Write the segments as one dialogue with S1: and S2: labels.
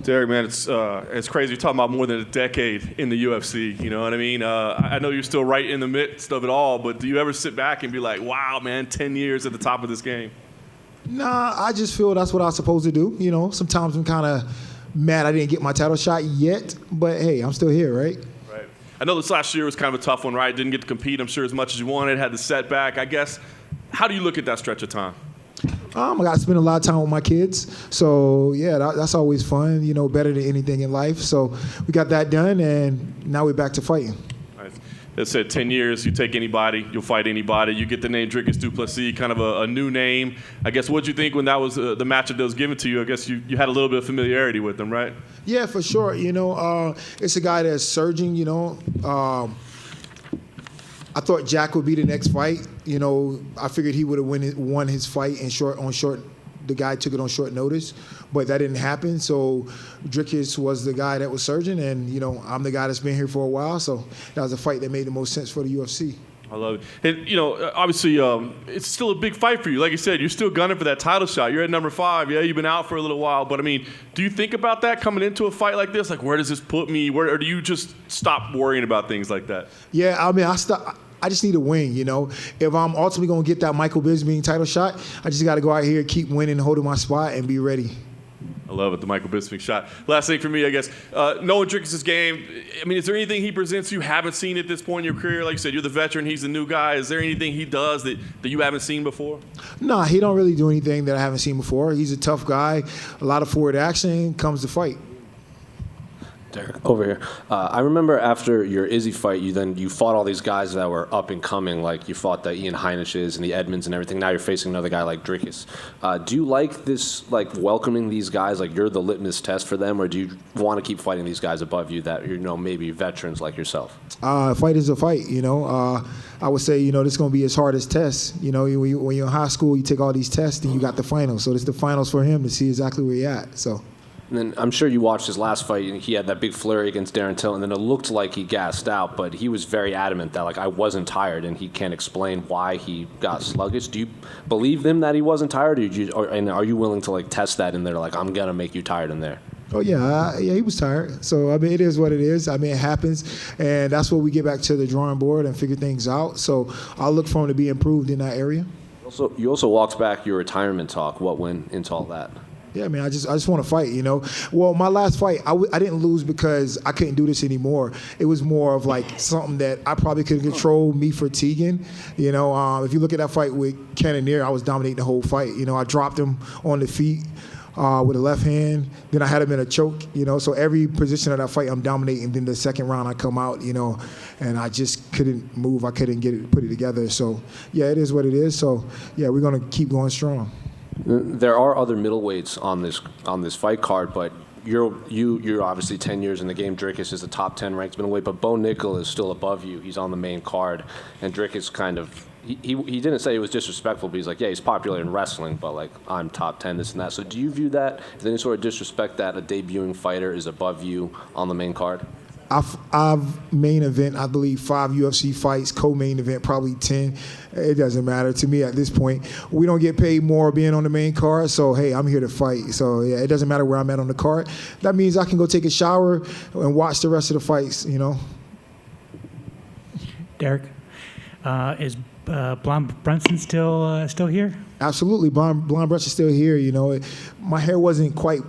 S1: Derek, man, it's crazy. You're talking about more than a decade in the UFC. You know what I mean? I know you're still right in the midst of it all, but do you ever sit back and be like, wow, man, 10 years at the top of this game?
S2: Nah, I just feel that's what I was supposed to do. You know, sometimes I'm kind of mad I didn't get my title shot yet, but hey, I'm still here, right?
S1: Right. I know this last year was kind of a tough one, right? Didn't get to compete, I'm sure, as much as you wanted, had the setback. I guess, how do you look at that stretch of time?
S2: I got to spend a lot of time with my kids. So, yeah, that's always fun, you know, better than anything in life. So we got that done, and now we're back to fighting.
S1: Nice. It said 10 years, you take anybody, you'll fight anybody. You get the name Dricus Du Plessis, kind of a new name. I guess, what did you think when that was the matchup that was given to you? I guess you had a little bit of familiarity with him, right?
S2: Yeah, for sure. You know, it's a guy that's surging, you know. I thought Jack would be the next fight. You know, I figured he would have won his fight on short. The guy took it on short notice, but that didn't happen. So Dricus was the guy that was surging, and you know, I'm the guy that's been here for a while. So that was a fight that made the most sense for the UFC.
S1: I love it. And, you know, obviously, it's still a big fight for you. Like you said, you're still gunning for that title shot. You're at number 5. Yeah, you've been out for a little while. But, I mean, do you think about that coming into a fight like this? Like, where does this put me? Or do you just stop worrying about things like that?
S2: Yeah, I mean, I just need a win, you know. If I'm ultimately going to get that Michael Bisping title shot, I just got to go out here, keep winning, holding my spot, and be ready.
S1: I love it, the Michael Bisping shot. Last thing for me, I guess, knowing Dricus' game, I mean, is there anything he presents you haven't seen at this point in your career? Like you said, you're the veteran, he's the new guy. Is there anything he does that you haven't seen before?
S2: Nah, he don't really do anything that I haven't seen before. He's a tough guy, a lot of forward action, comes to fight.
S3: Derek, over here. I remember after your Izzy fight, you fought all these guys that were up and coming, like you fought the Ian Heinishes and the Edmonds and everything. Now you're facing another guy like Dricus. Do you like this, like welcoming these guys, like you're the litmus test for them, or do you want to keep fighting these guys above you that you know maybe veterans like yourself?
S2: Fight is a fight, you know. I would say, you know, this is going to be his hardest test. You know, when you're in high school, you take all these tests and you got the finals. So it's the finals for him to see exactly where you're at. So.
S3: And then I'm sure you watched his last fight, and he had that big flurry against Darren Till, and then it looked like he gassed out, but he was very adamant that, like, I wasn't tired, and he can't explain why he got sluggish. Do you believe him that he wasn't tired, and are you willing to, like, test that in there, like, I'm going to make you tired in there?
S2: Oh, yeah, he was tired. So, I mean, it is what it is. I mean, it happens, and that's where we get back to the drawing board and figure things out. So I'll look for him to be improved in that area.
S3: You also walked back your retirement talk. What went into all that?
S2: Yeah, man, I just want to fight, you know. Well, my last fight, I didn't lose because I couldn't do this anymore. It was more of like something that I probably couldn't control, me fatiguing. You know, if you look at that fight with Cannonier, I was dominating the whole fight. You know, I dropped him on the feet with a left hand. Then I had him in a choke, you know. So every position of that fight, I'm dominating. Then the second round, I come out, you know, and I just couldn't move. I couldn't put it together. So, yeah, it is what it is. So, yeah, we're going to keep going strong.
S3: There are other middleweights on this fight card, but you're obviously 10 years in the game. Dricus is the top 10 ranked middleweight, but Bo Nickel is still above you. He's on the main card, and Dricus kind of he didn't say it was disrespectful, but he's like, yeah, he's popular in wrestling, but like I'm top 10, this and that. So do you view that as any sort of disrespect that a debuting fighter is above you on the main card?
S2: I've main event, I believe, 5 UFC fights, co-main event, probably 10. It doesn't matter to me at this point. We don't get paid more being on the main card, so, hey, I'm here to fight. So, yeah, it doesn't matter where I'm at on the card. That means I can go take a shower and watch the rest of the fights, you know.
S4: Derek, is Brunson still here?
S2: Absolutely. Blonde Brush is still here, you know. My hair wasn't quite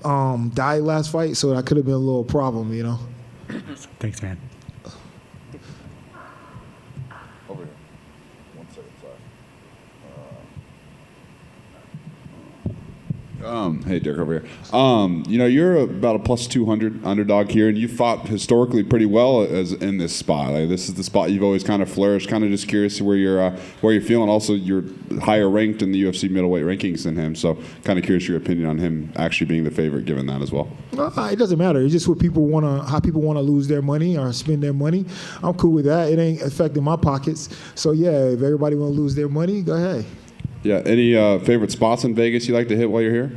S2: dyed last fight, so that could have been a little problem, you know.
S4: Thanks, man.
S5: Over here. 1 second, sorry. Hey, Derek, over here. You know, you're about a plus 200 underdog here, and you fought historically pretty well as in this spot. Like, this is the spot you've always kind of flourished. Kind of just curious where you're feeling. Also, you're higher ranked in the UFC middleweight rankings than him, so kind of curious your opinion on him actually being the favorite, given that as well.
S2: It doesn't matter. It's just what people how people want to lose their money or spend their money. I'm cool with that. It ain't affecting my pockets. So yeah, if everybody want to lose their money, go ahead.
S5: Yeah. Any favorite spots in Vegas you like to hit while you're here?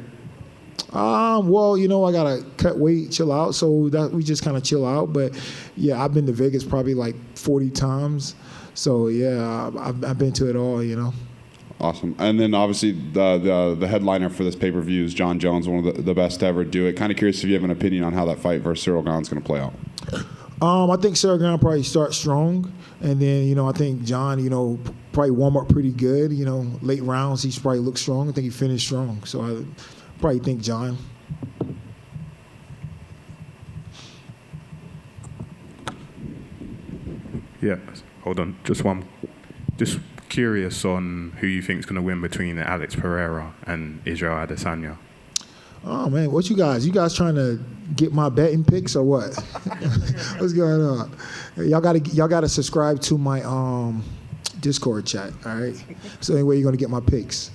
S2: Well, you know, I gotta cut weight, chill out. So that we just kind of chill out. But yeah, I've been to Vegas probably like 40 times. So yeah, I've been to it all. You know.
S5: Awesome. And then obviously the headliner for this pay-per-view is John Jones, one of the best to ever do it. Kind of curious if you have an opinion on how that fight versus Cyril Gane's going to play out.
S2: I think Cyril Gane probably starts strong, and then I think John probably warm up pretty good. Late rounds he probably looks strong. I think he finished strong, so I probably think John.
S6: Yeah, hold on. Just curious on who you think is going to win between Alex Pereira and Israel Adesanya.
S2: Oh man, what you guys trying to get my betting picks or what? What's going on? Y'all gotta subscribe to my Discord chat, all right? So anyway, you're gonna get my picks.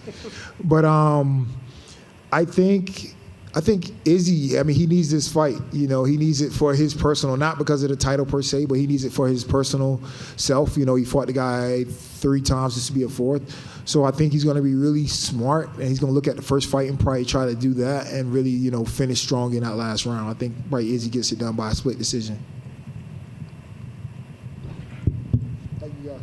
S2: But I think Izzy, he needs this fight. He needs it for his personal, not because of the title per se, but he needs it for his personal self. He fought the guy 3 times just to be a 4th. So I think he's going to be really smart, and he's going to look at the first fight and probably try to do that and really, finish strong in that last round. I think probably Izzy gets it done by a split decision. Thank you, guys.